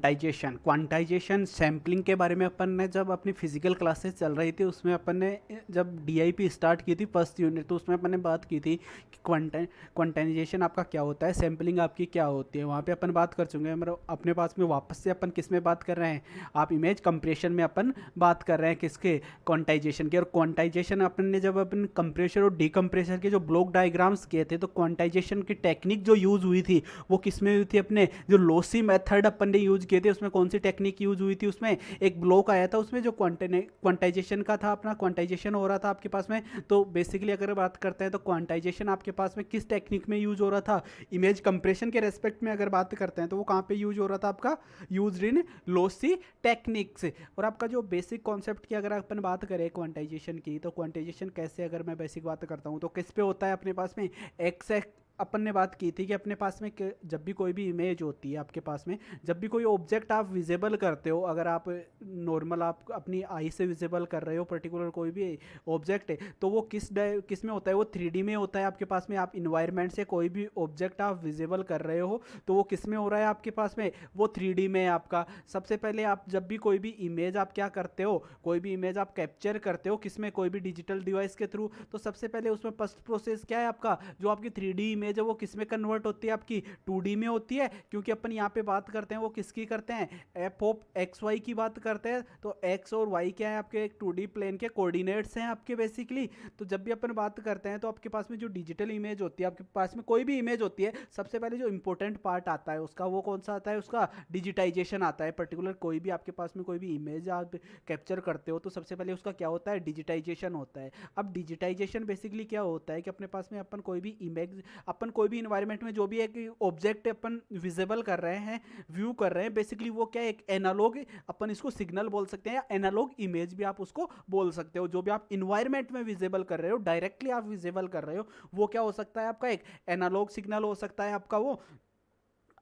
Quantization sampling के बारे में अपन ने जब अपनी फिजिकल क्लासेस चल रही थी उसमें अपन ने जब डीआईपी स्टार्ट की थी फर्स्ट यूनिट, तो उसमें अपन ने बात की थी कि क्वांटाइजेशन आपका क्या होता है, सैम्पलिंग आपकी क्या होती है। वहाँ पे अपन बात कर चुके हैं। मतलब अपने पास में वापस से अपन किस में बात कर रहे हैं, आप इमेज कंप्रेशन में अपन बात कर रहे हैं किसके, क्वांटाइजेशन के। और क्वांटाइजेशन अपन ने जब अपन कंप्रेशर और डीकंप्रेशर के जो ब्लॉक डायग्राम्स किए थे, तो क्वांटाइजेशन की टेक्निक जो यूज़ हुई थी वो किस में हुई थी, अपने जो लोसी मेथड अपन ने यूज किए थे उसमें कौन सी टेक्निक यूज हुई थी, उसमें एक ब्लॉक आया था उसमें जो क्वांटाइजेशन का था, अपना क्वांटाइजेशन हो रहा था आपके पास में। तो बेसिकली अगर बात करते हैं तो क्वांटाइजेशन आपके पास में किस टेक्निक में यूज हो रहा था, इमेज कंप्रेशन के रेस्पेक्ट में अगर बात करते हैं तो वो कहाँ पे यूज हो रहा था आपका, यूज इन लोसी टेक्निक्स। और आपका जो बेसिक कॉन्सेप्ट की अगर अपन बात करें क्वांटाइजेशन की, तो क्वांटाइजेशन कैसे, अगर मैं बेसिक बात करता हूँ तो किस पे होता है अपने पास में, एक्स अपन ने बात की थी कि अपने पास में जब भी कोई भी इमेज होती है आपके पास में, जब भी कोई ऑब्जेक्ट आप विजिबल करते हो, अगर आप नॉर्मल आप अपनी आई से विजिबल कर रहे हो पर्टिकुलर कोई भी ऑब्जेक्ट है, तो वो किस में होता है, वो 3D में होता है आपके पास में। आप इन्वायरमेंट से कोई भी ऑब्जेक्ट आप विजिबल कर रहे हो तो वो किस में हो रहा है आपके पास में, वो 3D में है आपका। सबसे पहले आप जब भी कोई भी इमेज आप क्या करते हो, कोई भी इमेज आप कैप्चर करते हो किस में, कोई भी डिजिटल डिवाइस के थ्रू, तो सबसे पहले उसमें फर्स्ट प्रोसेस क्या है आपका, जो आपकी 3D इमेज है वो किस में कन्वर्ट होती है, आपकी 2D में होती है। क्योंकि अपन यहाँ पे बात करते हैं वो किसकी करते हैं, एफ ऑफ एक्स वाई की बात करते हैं। तो एक्स और वाई क्या है आपके, एक 2D प्लेन के कोऑर्डिनेट्स हैं आपके बेसिकली। तो जब भी अपन बात करते हैं तो आपके पास में जो डिजिटल इमेज होती है, आपके पास में कोई भी इमेज होती है, सबसे पहले जो इंपॉर्टेंट पार्ट आता है उसका, वो कौन सा आता है, उसका डिजिटाइजेशन आता है। पर्टिकुलर कोई भी आपके पास में कोई भी इमेज आप कैप्चर करते हो तो सबसे पहले उसका क्या होता है, डिजिटाइजेशन होता है। अब डिजिटाइजेशन बेसिकली क्या होता है कि अपने पास में अपन कोई भी इमेज, अपन कोई भी इन्वायरमेंट में जो भी एक ऑब्जेक्ट अपन विजिबल कर रहे हैं, व्यू कर रहे हैं, बेसिकली वो क्या है, एक एनालॉग, अपन इसको सिग्नल बोल सकते हैं या एनालॉग इमेज भी आप उसको बोल सकते हो। जो भी आप इन्वायरमेंट में विजिबल कर रहे हो, डायरेक्टली आप विजिबल कर रहे हो, वो क्या हो सकता है आपका, एक एनालॉग सिग्नल हो सकता है आपका वो।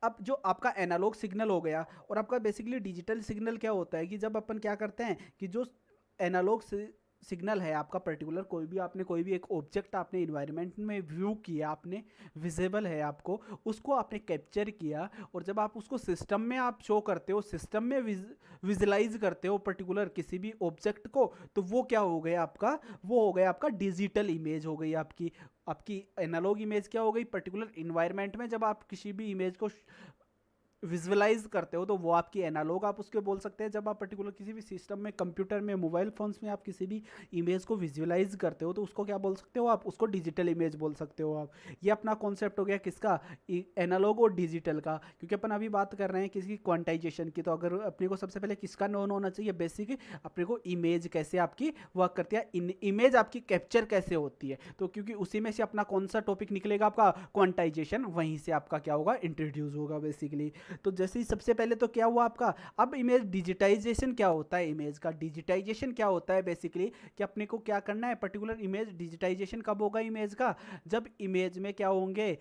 अब जो आपका एनालॉग सिग्नल हो गया, और आपका बेसिकली डिजिटल सिग्नल क्या होता है कि जब अपन क्या करते हैं कि जो एनालॉग सिग्नल है आपका पर्टिकुलर, कोई भी आपने कोई भी एक ऑब्जेक्ट आपने इन्वायरमेंट में व्यू किया, आपने विजिबल है आपको, उसको आपने कैप्चर किया, और जब आप उसको सिस्टम में आप शो करते हो, सिस्टम में विजुलाइज करते हो पर्टिकुलर किसी भी ऑब्जेक्ट को, तो वो क्या हो गया आपका, वो हो गया आपका डिजिटल इमेज हो गई आपकी। आपकी एनालॉग इमेज क्या हो गई, पर्टिकुलर इन्वायरमेंट में जब आप किसी भी इमेज को विजुअलाइज करते हो तो वो आपकी एनालॉग आप उसके बोल सकते हैं। जब आप पर्टिकुलर किसी भी सिस्टम में, कंप्यूटर में, मोबाइल फोन्स में आप किसी भी इमेज को विजुअलाइज करते हो तो उसको क्या बोल सकते हो, आप उसको डिजिटल इमेज बोल सकते हो आप। ये अपना कॉन्सेप्ट हो गया किसका, एनालॉग और डिजिटल का। क्योंकि अपन अभी बात कर रहे हैं किसी क्वांटाइजेशन की, तो अगर अपने को सबसे पहले किसका नोन होना चाहिए, बेसिक अपने को इमेज कैसे आपकी वर्क करती है, इमेज आपकी कैप्चर कैसे होती है। तो क्योंकि उसी में से अपना कौन सा टॉपिक निकलेगा आपका, क्वांटाइजेशन, वहीं से आपका क्या होगा, इंट्रोड्यूस होगा बेसिकली। तो जैसे ही सबसे पहले तो क्या हुआ आपका, अब इमेज डिजिटाइजेशन क्या होता है, इमेज का डिजिटाइजेशन क्या होता है बेसिकली, कि अपने को क्या करना है, पर्टिकुलर इमेज डिजिटाइजेशन कब होगा इमेज का, जब इमेज में क्या होंगे,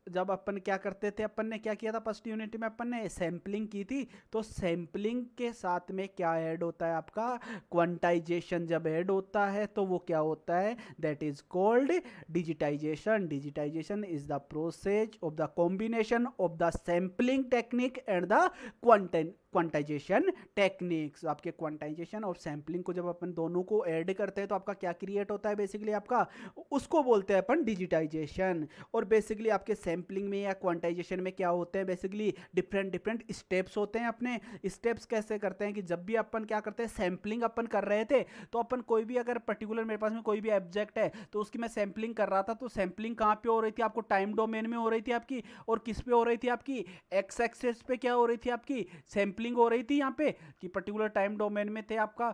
जब अपन क्या करते थे, अपन ने क्या किया था फर्स्ट यूनिट में, अपन ने सैम्पलिंग की थी। तो सैम्पलिंग के साथ में क्या ऐड होता है आपका, क्वांटाइजेशन जब ऐड होता है तो वो क्या होता है, that is called digitization. Digitization is the process of the combination of the sampling technique and the quantization techniques. आपके क्वांटाइजेशन और सैम्पलिंग को जब अपन दोनों को ऐड करते हैं तो आपका क्या क्रिएट होता है बेसिकली, आपका उसको बोलते हैं अपन डिजिटाइजेशन। और बेसिकली आपके सैम्पलिंग में या क्वांटाइजेशन में क्या होते हैं, बेसिकली डिफरेंट डिफरेंट स्टेप्स होते हैं। अपने स्टेप्स कैसे करते हैं कि जब भी अपन क्या करते हैं, सैम्पलिंग अपन कर रहे थे, तो अपन कोई भी अगर पर्टिकुलर मेरे पास में कोई भी ऑब्जेक्ट है तो उसकी मैं सैम्पलिंग कर रहा था, तो सैम्पलिंग कहाँ पे हो रही थी, आपको टाइम डोमेन में हो रही थी आपकी, और किस पे हो रही थी आपकी, एक्स एक्सेस पे क्या हो रही थी आपकी सैम्पलिंग हो रही थी यहाँ पे, कि पर्टिकुलर टाइम डोमेन में थे आपका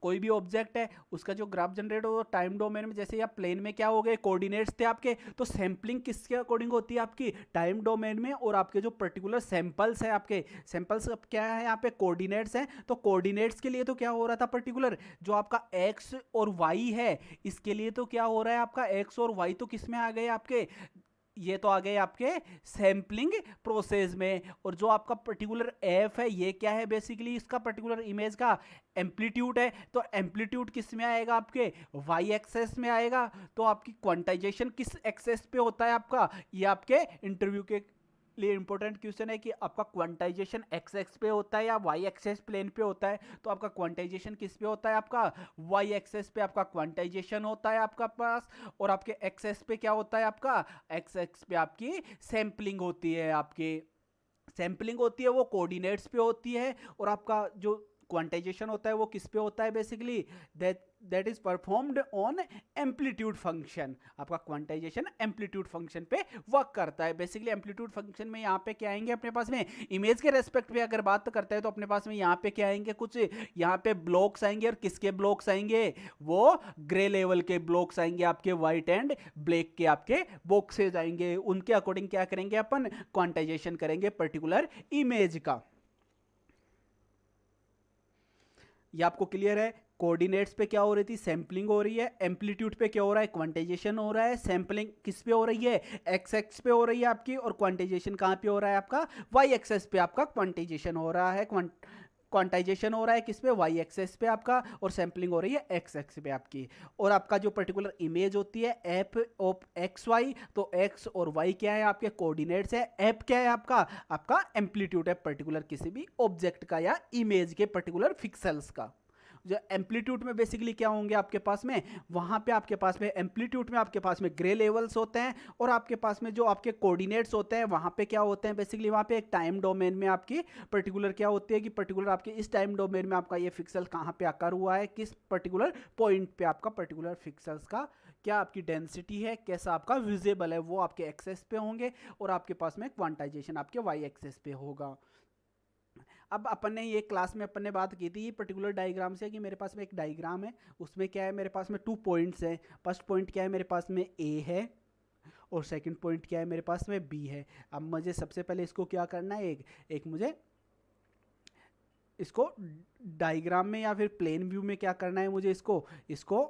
कोई भी ऑब्जेक्ट है, उसका जो ग्राफ जनरेट हो टाइम डोमेन में, जैसे या प्लेन में क्या हो गए, कोऑर्डिनेट्स थे आपके, तो सैम्पलिंग किसके अकॉर्डिंग होती है आपकी, टाइम डोमेन में। और आपके जो पर्टिकुलर सैंपल्स है, आपके सैंपल्स क्या है यहाँ पे, कोऑर्डिनेट्स हैं, तो कोऑर्डिनेट्स के लिए तो क्या हो रहा था, पर्टिकुलर जो आपका एक्स और वाई है, इसके लिए तो क्या हो रहा है आपका, एक्स और वाई तो किस में आ गए आपके, ये तो आ गए आपके सैम्पलिंग प्रोसेस में। और जो आपका पर्टिकुलर एफ है, ये क्या है बेसिकली, इसका पर्टिकुलर इमेज का एम्पलीट्यूड है, तो एम्पलीट्यूड किस में आएगा, आपके वाई एक्सेस में आएगा। तो आपकी क्वांटाइजेशन किस एक्सेस पे होता है आपका, ये आपके इंटरव्यू के लिए इंपॉर्टेंट क्वेश्चन है कि आपका क्वांटाइजेशन एक्स एक्स पे होता है या वाई एक्सेस प्लेन पे होता है। तो आपका क्वांटाइजेशन किस पे होता है, आपका वाई एक्सेस पे आपका क्वांटाइजेशन होता है आपका पास, और आपके एक्सेस पे क्या होता है, आपका एक्स एक्स पे आपकी सैंपलिंग होती है, आपकी सैंपलिंग होती है वो कोऑर्डिनेट्स पे होती है। और आपका जो क्वांटाइजेशन होता है वो किस पे होता है, basically that is performed on amplitude function. आपका क्वांटाइजेशन एम्पलीट्यूड फंक्शन पे वर्क करता है। बेसिकली एम्पलीट्यूड फंक्शन में यहाँ पे क्या आएंगे अपने पास में, इमेज के रेस्पेक्ट पे अगर बात करते हैं तो अपने पास में यहाँ पे क्या आएंगे, कुछ यहाँ पे ब्लॉक्स आएंगे, और किसके ब्लॉक्स आएंगे, वो ग्रे लेवल के ब्लॉक्स आएंगे, आपके व्हाइट एंड ब्लैक के आपके बॉक्सेज आएंगे। उनके अकॉर्डिंग क्या करेंगे अपन, क्वांटाइजेशन करेंगे पर्टिकुलर इमेज का। ये आपको क्लियर है। कोऑर्डिनेट्स पे क्या हो रही थी, सैंपलिंग हो रही है। एम्पलीट्यूड पे क्या हो रहा है, क्वांटाइजेशन हो रहा है। सैंपलिंग किस पे हो रही है, एक्स एक्स पे हो रही है आपकी, और क्वांटाइजेशन कहाँ पे हो रहा है आपका, वाई एक्सेस पे आपका क्वांटाइजेशन हो रहा है। क्वांटाइजेशन हो रहा है किस पे, वाई एक्सेस पे आपका, और सैंपलिंग हो रही है एक्स एक्स पे आपकी। और आपका जो पर्टिकुलर इमेज होती है एफ ऑफ एक्स वाई, तो एक्स और वाई क्या है, आपके कोऑर्डिनेट्स है। एफ क्या है आपका, आपका एम्पलीट्यूड है पर्टिकुलर किसी भी ऑब्जेक्ट का या इमेज के पर्टिकुलर पिक्सेल्स का। जो एम्पलीट्यूड में बेसिकली क्या होंगे आपके पास में, वहां पे आपके पास में एम्पलीट्यूड में आपके पास में ग्रे लेवल्स होते हैं, और आपके पास में जो आपके कोऑर्डिनेट्स होते हैं वहां पे क्या होते हैं, बेसिकली वहां पे एक टाइम डोमेन में आपकी पर्टिकुलर क्या होती है कि पर्टिकुलर आपके इस टाइम डोमेन में आपका ये पिक्सल कहां पे आकर हुआ है, किस पर्टिकुलर पॉइंट पे आपका पर्टिकुलर पिक्सल्स का क्या आपकी डेंसिटी है, कैसा आपका विजिबल है, वो आपके एक्सेस पे होंगे, और आपके पास में क्वांटाइजेशन आपके वाई एक्सेस पे होगा। अब अपन ने ये क्लास में अपन ने बात की थी पर्टिकुलर डायग्राम से, कि मेरे पास में एक डायग्राम है, उसमें क्या है, मेरे पास में 2 पॉइंट्स हैं। फर्स्ट पॉइंट क्या है, मेरे पास में ए है, और सेकंड पॉइंट क्या है, मेरे पास में बी है। अब मुझे सबसे पहले इसको क्या करना है, एक मुझे इसको डायग्राम में या फिर प्लेन व्यू में क्या करना है, मुझे इसको इसको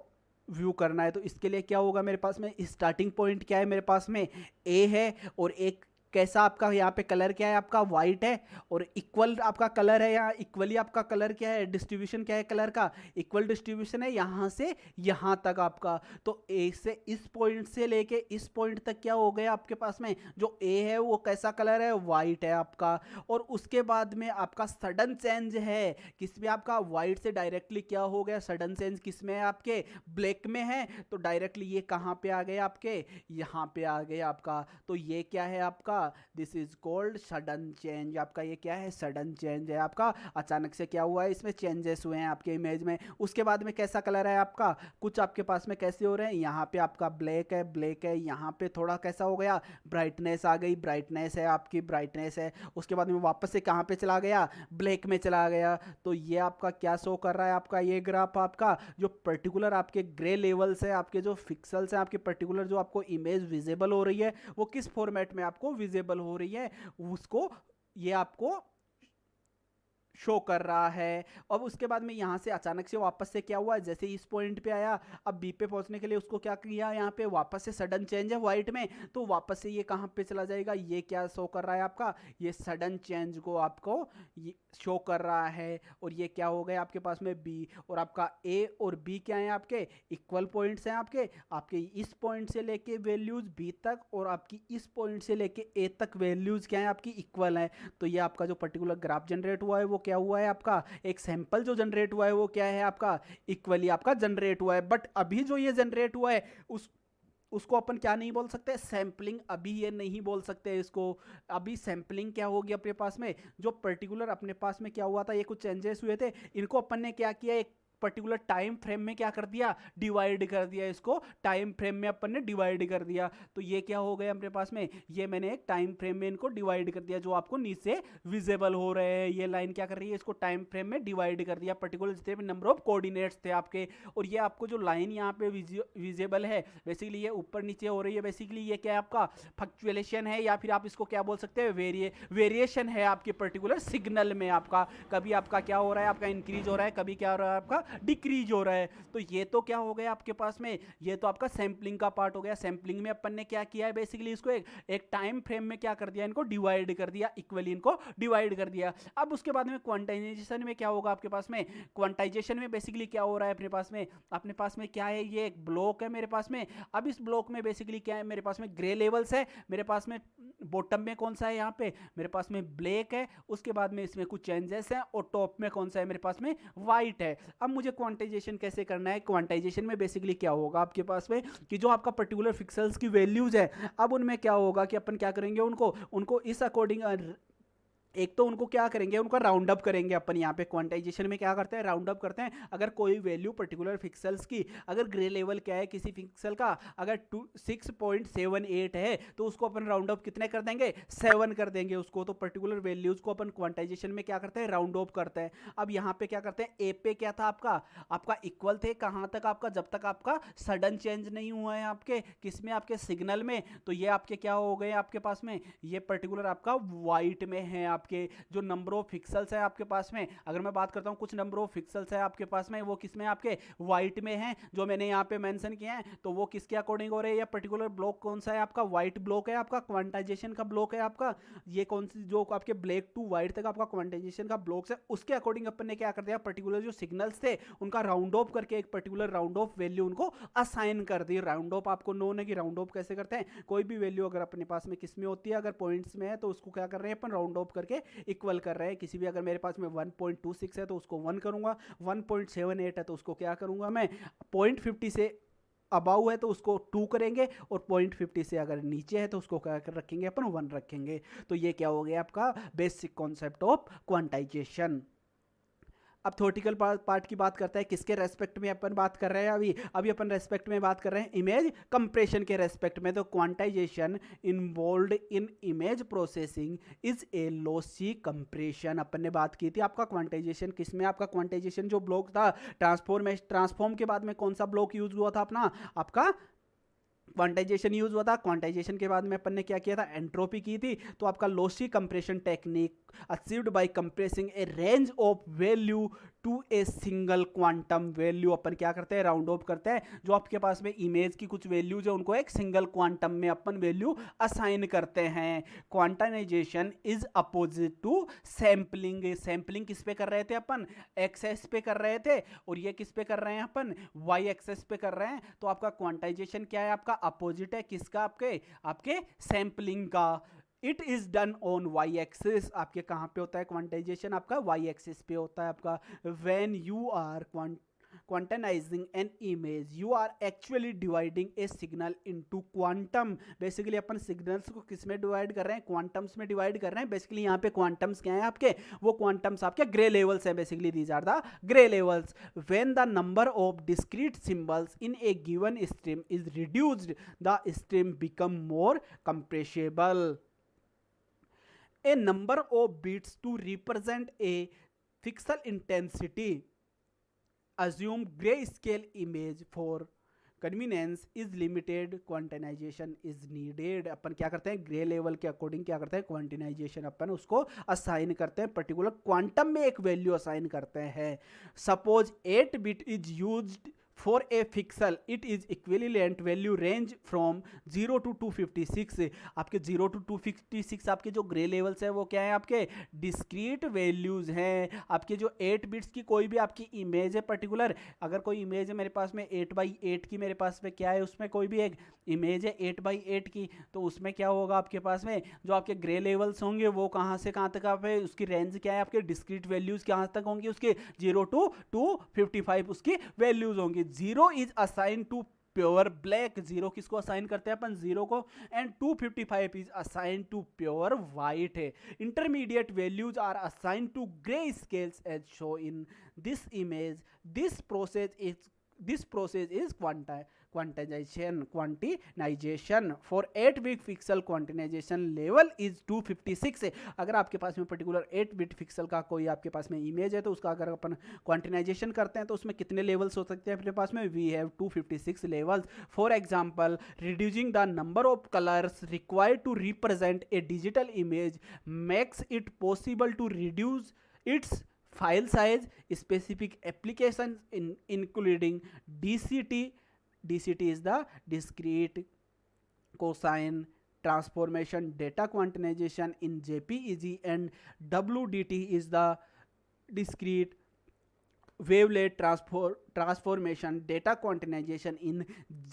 व्यू करना है। तो इसके लिए क्या होगा, मेरे पास में स्टार्टिंग पॉइंट क्या है, मेरे पास में ए है, और एक कैसा आपका यहाँ पे कलर क्या है, आपका वाइट है, और इक्वल आपका कलर है, यहाँ इक्वली आपका कलर क्या है, डिस्ट्रीब्यूशन क्या है कलर का, इक्वल डिस्ट्रीब्यूशन है यहाँ से यहाँ तक आपका। तो ए से इस पॉइंट से लेके इस पॉइंट तक क्या हो गया आपके पास में, जो ए है वो कैसा कलर है, वाइट है आपका। और उसके बाद में आपका सडन चेंज है किसमें, आपका वाइट से डायरेक्टली क्या हो गया, सडन चेंज किसमें है, आपके ब्लैक में है। तो डायरेक्टली ये कहाँ पे आ गए, आपके यहाँ पे आ गए आपका। तो ये क्या है आपका, this is called sudden change. आपका ये क्या है, सडन चेंज है आपका, अचानक से क्या हुआ है, इसमें चेंजेस हुए हैं आपके इमेज में। उसके बाद में कैसा कलर है आपका, कुछ आपके पास में कैसे हो रहे हैं, यहाँ पे आपका ब्लैक है, ब्लैक है, यहाँ पे थोड़ा कैसा हो गया, ब्राइटनेस आ गई, ब्राइटनेस है आपकी, ब्राइटनेस है। उसके बाद में वापस से कहाँ पे चला गया, ब्लैक में चला गया। तो ये आपका क्या शो कर रहा है, आपका ये ग्राफ आपका जो पर्टिकुलर आपके ग्रे लेवल्स है, आपके जो पिक्सेल्स हैं, आपके पर्टिकुलर जो आपको इमेज विजिबल हो रही है वो किस फॉर्मेट में आपको विजिबल हो रही है, उसको ये आपको शो कर रहा है। अब उसके बाद में यहाँ से अचानक से वापस से क्या हुआ, जैसे इस पॉइंट पे आया, अब बी पे पहुंचने के लिए उसको क्या किया, यहाँ पे वापस से सडन चेंज है वाइट में, तो वापस से ये कहाँ पे चला जाएगा, ये क्या शो कर रहा है आपका, ये सडन चेंज को आपको ये शो कर रहा है। और ये क्या हो गया आपके पास में बी, और आपका ए और बी क्या है, आपके इक्वल पॉइंट्स हैं, आपके आपके इस पॉइंट से लेके वैल्यूज बी तक, और आपकी इस पॉइंट से लेके ए तक वैल्यूज क्या है, आपकी इक्वल है। तो ये आपका जो पर्टिकुलर ग्राफ जनरेट हुआ है वो क्या हुआ है, आपका एक सैंपल जो जनरेट हुआ है वो क्या है, आपका इक्वली आपका जनरेट हुआ है। बट अभी जो ये जनरेट हुआ है उसको अपन क्या नहीं बोल सकते, सैंपलिंग अभी ये नहीं बोल सकते इसको। अभी सैंपलिंग क्या होगी अपने पास में, जो पर्टिकुलर अपने पास में क्या हुआ था, ये कुछ चेंजेस हुए थे, इनको अपन ने क्या किया, एक पर्टिकुलर टाइम फ्रेम में क्या कर दिया, डिवाइड कर दिया, इसको टाइम फ्रेम में अपन ने डिवाइड कर दिया। तो ये क्या हो गया अपने पास में, ये मैंने एक टाइम फ्रेम में इनको डिवाइड कर दिया, जो आपको नीचे विजिबल हो रहे हैं। ये लाइन क्या कर रही है, इसको टाइम फ्रेम में डिवाइड कर दिया, पर्टिकुलर जितने भी नंबर ऑफ कोऑर्डिनेट्स थे आपके। और ये आपको जो लाइन यहाँ पे विजिबल है, बेसिकली ये ऊपर नीचे हो रही है, बेसिकली ये क्या है आपका फ्लक्चुएशन है, या फिर आप इसको क्या बोल सकते हैं, वेरिएशन है आपके पर्टिकुलर सिग्नल में। आपका कभी आपका क्या हो रहा है, आपका इंक्रीज हो रहा है, कभी क्या हो रहा है, आपका डिक्रीज हो रहा है। तो ये तो क्या हो गया आपके पास में, ये तो आपका सैंपलिंग का पार्ट हो गया। सैंपलिंग में अपन ने क्या किया है, बेसिकली इसको एक टाइम फ्रेम में क्या कर दिया, इनको डिवाइड कर दिया, इक्वली इनको डिवाइड कर दिया। अब उसके बाद में क्वांटाइजेशन में क्या होगा आपके पास में, क्वांटाइजेशन में बेसिकली क्या हो रहा है अपने पास में क्या है, ये एक ब्लॉक है मेरे पास में। अब इस ब्लॉक में बेसिकली क्या है, मेरे पास में ग्रे लेवल्स है, मेरे पास में बॉटम में कौन सा है, यहाँ पे मेरे पास में ब्लैक है, उसके बाद में इसमें कुछ चेंजेस हैं, और टॉप में कौन सा है मेरे पास में वाइट है। अब मुझे क्वांटाइजेशन कैसे करना है, क्वांटाइजेशन में बेसिकली क्या होगा आपके पास में कि जो आपका पर्टिकुलर पिक्सेल्स की वैल्यूज है, अब उनमें क्या होगा कि अपन क्या करेंगे, उनको उनको इस अकॉर्डिंग एक तो उनको क्या करेंगे, उनका राउंड अप करेंगे अपन। यहाँ पे क्वांटाइजेशन में क्या करते हैं, राउंड अप करते हैं। अगर कोई वैल्यू पर्टिकुलर पिक्सेल्स की, अगर ग्रे लेवल क्या है किसी पिक्सल का, अगर 6.78 है तो उसको अपन राउंड अप कितने कर देंगे, 7 कर देंगे उसको। तो पर्टिकुलर वैल्यूज को अपन क्वांटाइजेशन में क्या करते हैं, राउंड ऑफ करते हैं। अब यहाँ पे क्या करते हैं, ए पे क्या था आपका इक्वल थे कहाँ तक आपका, जब तक आपका सडन चेंज नहीं हुआ है आपके किसमें, आपके सिग्नल में। तो ये आपके क्या हो गए आपके पास में, ये पर्टिकुलर आपका वाइट में है। आपके जो नंबर ऑफ पिक्सेल्स है आपके पास में, अगर मैं बात करता हूं कुछ नंबर ऑफ पिक्सेल्स है आपके पास में, वो किसमें आपके व्हाइट में है, जो मैंने यहां पे मेंशन किया है। तो वो किसके अकॉर्डिंग हो रहे हैं, ये पर्टिकुलर ब्लॉक कौन सा है आपका, व्हाइट ब्लॉक है आपका, क्वांटाइजेशन का ब्लॉक है आपका। ये कौन सी जो आपके ब्लैक टू व्हाइट तक आपका क्वांटाइजेशन का ब्लॉक्स है, उसके अकॉर्डिंग अपन ने क्या कर दिया, पर्टिकुलर जो सिग्नल्स थे उनका राउंड ऑफ करके एक पर्टिकुलर राउंड ऑफ वैल्यू उनको असाइन कर दी। राउंड ऑफ आपको नोन है कि राउंड ऑफ कैसे करते हैं, कोई भी वैल्यू अगर अपने पास में किस में होती है, अगर पॉइंट्स में है तो उसको क्या कर रहे हैं अपन, राउंड ऑफ करके इक्वल कर रहे हैं। किसी भी अगर मेरे पास में 1.26 है तो उसको 1 करूंगा, 1.78 है तो उसको क्या करूंगा मैं, 0.50 से अबाउ है तो उसको 2 करेंगे, और 0.50 से अगर नीचे है तो उसको क्या कर रखेंगे अपन, 1 रखेंगे। तो ये क्या हो गया आपका बेसिक कॉन्सेप्ट ऑफ क्वांटाइजेशन। अब थ्योरेटिकल पार्ट की बात करते हैं, किसके रेस्पेक्ट में अपन बात कर रहे हैं, अभी अपन रेस्पेक्ट में बात कर रहे हैं इमेज कंप्रेशन के रेस्पेक्ट में। तो quantization involved in image processing is a lossy compression. अपन ने बात की थी आपका क्वांटाइजेशन किसमें, आपका क्वांटाइजेशन जो ब्लॉक था ट्रांसफॉर्म के बाद में कौन सा ब्लॉक यूज हुआ था अपना, आपका क्वांटाइजेशन यूज हुआ था। क्वांटाइजेशन के बाद में अपन ने क्या किया था, एंट्रोपी की थी। तो आपका lossy compression technique achieved by compressing a range of value to a single quantum value. अपन क्या करते हैं, राउंड ऑफ करते हैं। जो आपके पास में इमेज की कुछ वैल्यूज है उनको एक सिंगल क्वांटम में अपन वैल्यू असाइन करते हैं। Quantization is opposite to sampling. Sampling किस पे कर रहे थे अपन, एक्सेस पे कर रहे थे, और ये किस पे कर रहे हैं अपन, वाई एक्सेस पे कर रहे हैं। तो आपका क्वांटाइजेशन क्या है, आपका अपोजिट है किसका, आपके सैम्पलिंग का। It is done on Y axis. आपके कहां पे होता है क्वांटाइजेशन, आपका वाई एक्सिस पे होता है आपका। When you are quantizing an image you are actually dividing a signal into quantum। Basically upon signals को किस में डिवाइड कर रहे हैं, क्वांटम्स में डिवाइड कर रहे हैं। बेसिकली यहाँ पे क्वांटम्स क्या है आपके, वो क्वांटम्स आपके ग्रे लेवल्स हैं। Basically these are the grey levels. When the number of discrete symbols in a given stream is reduced the stream become more compressible. A number of bits to represent a pixel intensity. Assume grayscale image for convenience is limited quantization is needed। अपन क्या करते हैं, grey level के according क्या करते हैं, क्वांटिनाइजेशन अपन उसको assign करते हैं, पर्टिकुलर क्वांटम में एक वैल्यू असाइन करते हैं। Suppose 8 bit is used for a pixel it is equivalent value range from 0 to 256। आपके 0 to 256 आपके जो ग्रे लेवल्स है वो क्या है, आपके डिस्क्रीट वैल्यूज हैं। आपके जो 8 बिट्स की कोई भी आपकी इमेज है पर्टिकुलर, अगर कोई इमेज है मेरे पास में 8x8 की, मेरे पास में क्या है उसमें कोई भी एक इमेज है 8x8 की, तो उसमें क्या होगा आपके पास में जो आपके ग्रे लेवल्स होंगे वो कहाँ से कहाँ तक आप है, उसकी रेंज क्या है, आपके डिस्क्रीट वैल्यूज कहाँ तक होंगी, उसके 0 to 255 उसकी वैल्यूज होंगी। 0 is assign to pure black, 0 किसको असाइन करते हैं अपन, 0 को, and 255 is assign to pure white है। Intermediate values are assign to grey scales as show in this image. This process is quantization for 8 bit pixel quantization level is 256। अगर आपके पास में पर्टिकुलर 8 बिट पिक्सल का कोई आपके पास में इमेज है तो उसका अगर अपन क्वांटिनाइजेशन करते हैं तो उसमें कितने लेवल्स हो सकते हैं अपने पास में, we have 256 levels. For example reducing the number of colours required to represent a digital image makes it possible to reduce its file size. Specific applications including DCT is the discrete cosine transformation data quantization in JPEG, and WDT is the discrete wavelet transformation data quantization in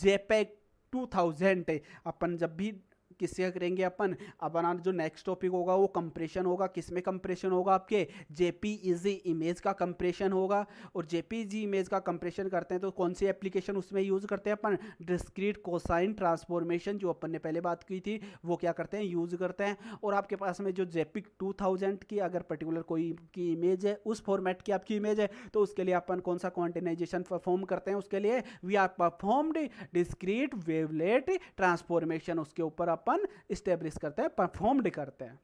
JPEG 2000। अपन जब भी किससे करेंगे अपन अपना जो next topic होगा वो compression होगा। किसमें कंप्रेशन होगा? आपके जेपीईजी इमेज का कंप्रेशन होगा। और जेपीईजी इमेज का कंप्रेशन करते हैं तो कौन सी एप्लीकेशन उसमें यूज़ करते हैं अपन? डिस्क्रीट कोसाइन ट्रांसफॉर्मेशन, जो अपन ने पहले बात की थी, वो क्या करते हैं? यूज़ करते हैं। और आपके पास में जो जेपिक 2000 की अगर पर्टिकुलर कोई की इमेज है, उस फॉर्मेट की आपकी इमेज है, तो उसके लिए अपन कौन सा क्वांटिनाइजेशन परफॉर्म करते हैं? उसके लिए we are performed discrete wavelet transformation, उसके ऊपर अपन स्टेब्लिश करते हैं, परफॉर्म्ड करते हैं।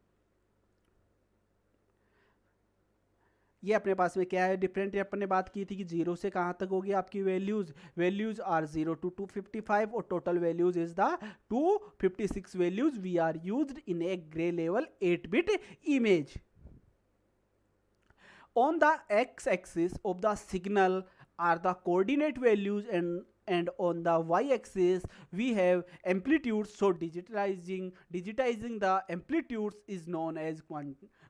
ये अपने पास में क्या है डिफरेंट? अपन ने बात की थी कि जीरो से कहाँ तक होगी आपकी वैल्यूज आर 0 to 255 और total values is the 256 values we are used in a grey level 8-bit image. On the x-axis of the signal are the coordinate values, and on the y-axis we have amplitudes. So digitizing the amplitudes is known as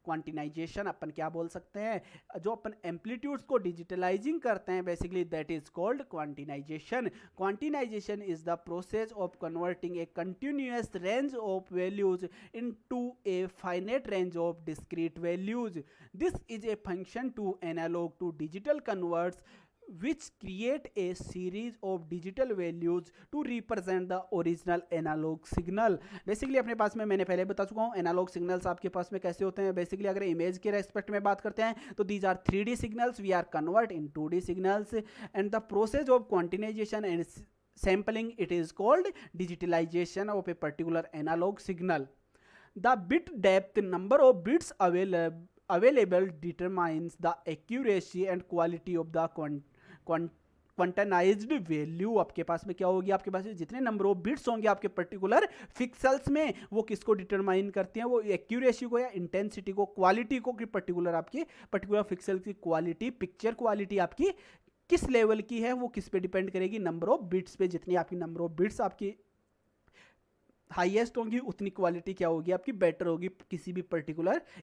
क्वांटिनाइजेशन। अपन क्या बोल सकते हैं? जो अपन amplitudes को digitalizing करते हैं basically that is called quantization. Quantization is the process of converting a continuous range of values into a finite range of discrete values. This is a function to analog to digital converts which create a series of digital values to represent the original analog signal। Basically अपने पास में मैंने पहले बता चुका हूँ analogue signals आपके पास में कैसे होते हैं। बेसिकली अगर इमेज के रेस्पेक्ट में बात करते हैं तो these are 3D signals, we are convert in 2D signals, and the process of quantization and sampling it is called digitalization of a particular analog signal। The bit depth, number of bits available determines the accuracy and quality of the quantized value. आपके पास में क्या होगी? आपके पास जितने number of bits होंगे आपके particular pixels में, वो किसको डिटरमाइन करती हैं? वो एक्यूरेसी को या इंटेंसिटी को, क्वालिटी को, कि पर्टिकुलर आपकी पर्टिकुलर पिक्सल की क्वालिटी, पिक्चर क्वालिटी आपकी किस लेवल की है, वो किस पे डिपेंड करेगी? नंबर ऑफ बिट्स पे। जितनी आपकी नंबर ऑफ बिट्स आपकी हाईएस्ट होंगी उतनी क्वालिटी क्या होगी? आपकी बेटर होगी किसी भी पर्टिकुलर